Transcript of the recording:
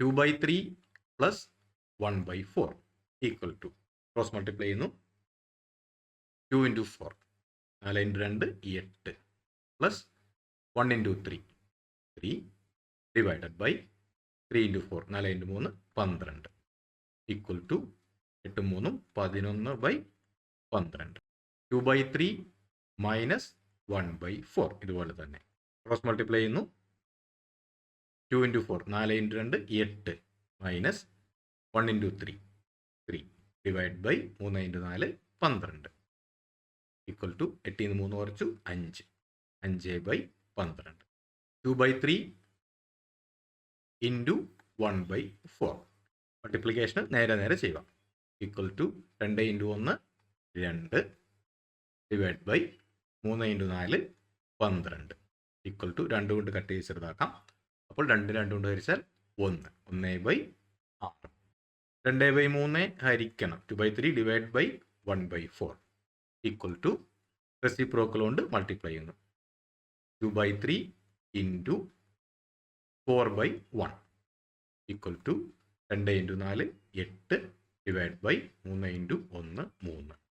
2/3 plus 1/4 equal to cross multiply ചെയ്യുന്നു. 2 into 4 4 into 2 8 plus 1 into 3 3 divided by 3 into 4 4 into 3 12 equal to 8 3 11/12. 2/3 minus 1/4 ഇതുപോലെ തന്നെ cross multiply ചെയ്യുന്നു. 2 into 4 4 into 2 8 minus 1 into 3 3 divide by 3 into 4 12 equal to 8 3 കുറച്ചു 5 5/12. 2/3 into 1/4 മൾട്ടിപ്ലിക്കേഷന് നേരെ നേരെ ചെയ്യുക. Equal to 2 into 1 2 divide by 3 into 4 12 equal to 2 കൊണ്ട് cut ചെയ്ത് ചെറുതാക്കാം. അപ്പോൾ 2 കൊണ്ട് ഹരിച്ചാൽ 1 1/6 2/3 ഹരിക്കണം 2/3 divide by 1/4 equal to reciprocal കൊണ്ട് മൾട്ടിപ്ലൈ ചെയ്യുന്നു. 2/3 into 4/1 equal to 2 into 4 8 divide by 3 into 1 3